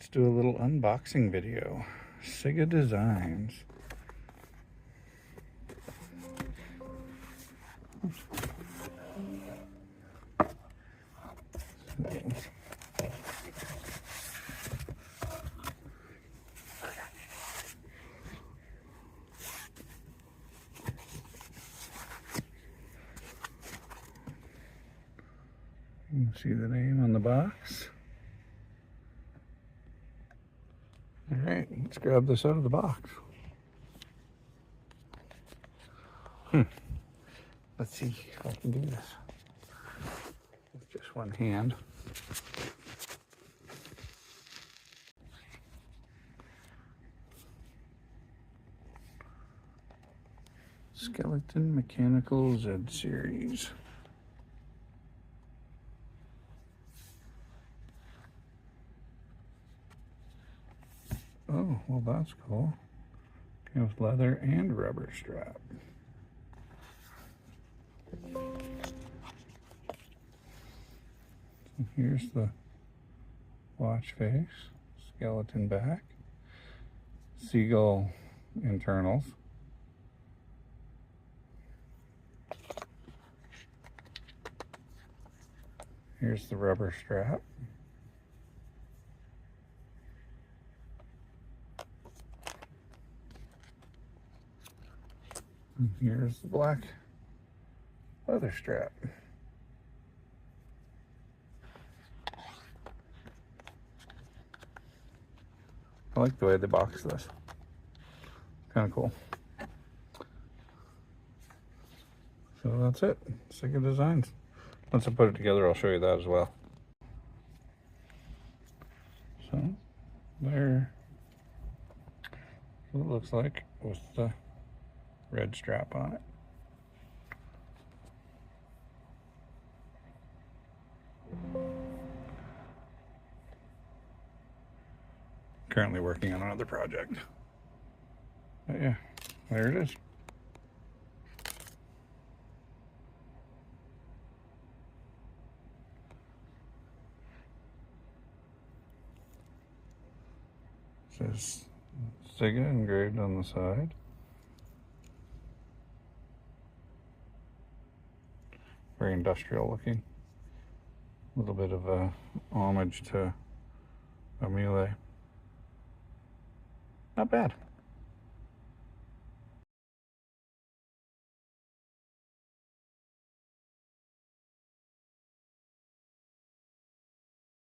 Let's do a little unboxing video. CIGA Designs. You can see the name on the box. All right, let's grab this out of the box. Let's see if I can do this with just one hand. Skeleton Mechanical Z Series. Oh, well that's cool. Came with leather and rubber strap. So here's the watch face, skeleton back, seagull internals. Here's the rubber strap. And here's the black leather strap. I like the way they box this. Kind of cool. So that's it. CIGA Designs. Once I put it together, I'll show you that as well. So there it looks like with the red strap on it. Currently working on another project. But yeah, there it is. It says CIGA engraved on the side. Very industrial looking. A little bit of a homage to a melee. Not bad.